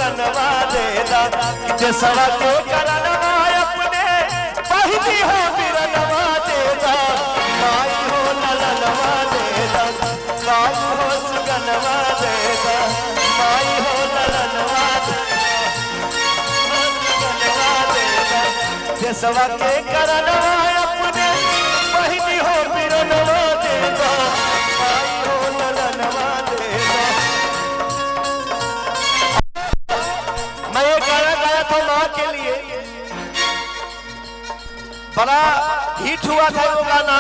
सुगनवा देदा देशवा के करनवा अपने बहिनी हो बिरनवा देदा माई हो ललनवा देदा माई हो सुगनवा देदा माई हो ललनवा देदा देशवा के करनवा अपने बहिनी हो बिरनवा देदा माई हो ललनवा देदा। मैं ये गाना गाया था माँ के लिए, बड़ा हिट हुआ था वो गाना,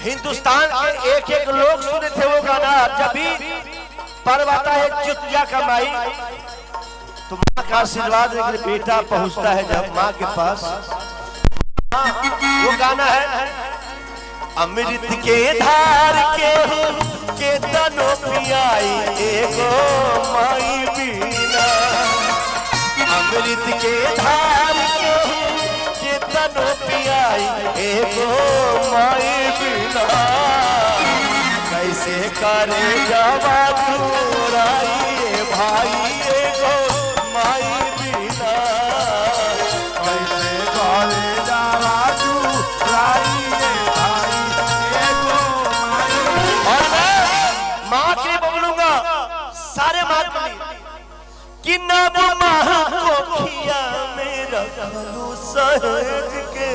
हिंदुस्तान के एक एक लोग सुने थे वो गाना। जब भी पर्व आता है चुतिया का माई तो माँ का आशीर्वाद बेटा पहुंचता है जब माँ के पास। वो गाना है अमृत के धार के तनो पियाई एगो माई बीना अमृत के धार के तनो पियाई एगो माई बीना कैसे करे जावा चुराई भाई एगो माई बीना कैसे करे जावा चुराई भाई एगो माई। और मैं माँ के बोलूंगा सारे मातमी कि नब माह को खिया मेरा सहेज के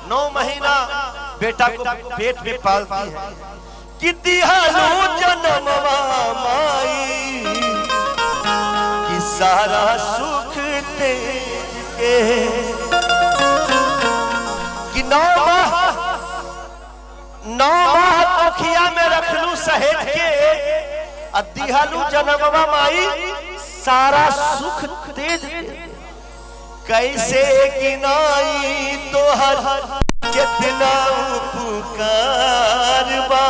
9 महीना बेटा को पेट में पालती है कि दिहालू जन्मवा माई कि सारा सुख तेज के कि 9 माह कोखिया में रखलू सहेज के दिहालू जन्मवा माई सारा सुख तेज कैसे गिनाई तोहर कितना उपकार बा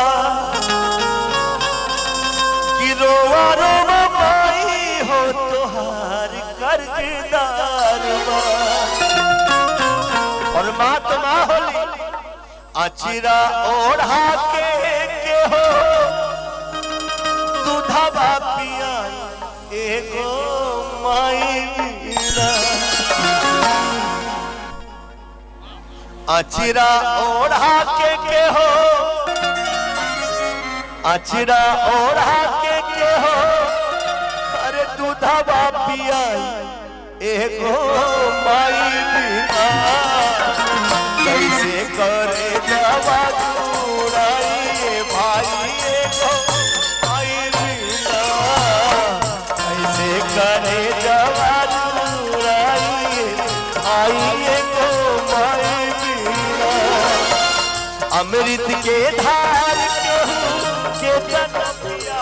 कि रोवा रोवा माई हो तोहार कर्जदार बा। और माँ तो माँ होली अचिरा ओढ़ा के हो दूधवा पिया एगो माई बीना अचिरा ओढ़ा के हो अचिरा ओढ़ा के हो अरे दूधवा पिया एगो माई बीना कैसे करे जावा चुराई भाई एगो माई बीना कैसे करे जावा चुराई भाई एगो माई बीना अमृत के धार के तनपिया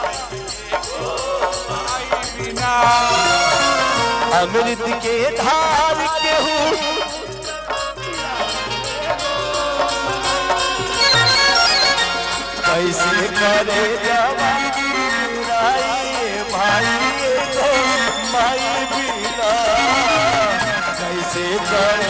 अमृत के धार के कैसे करे जावा भाई एगो माई बीना कैसे करे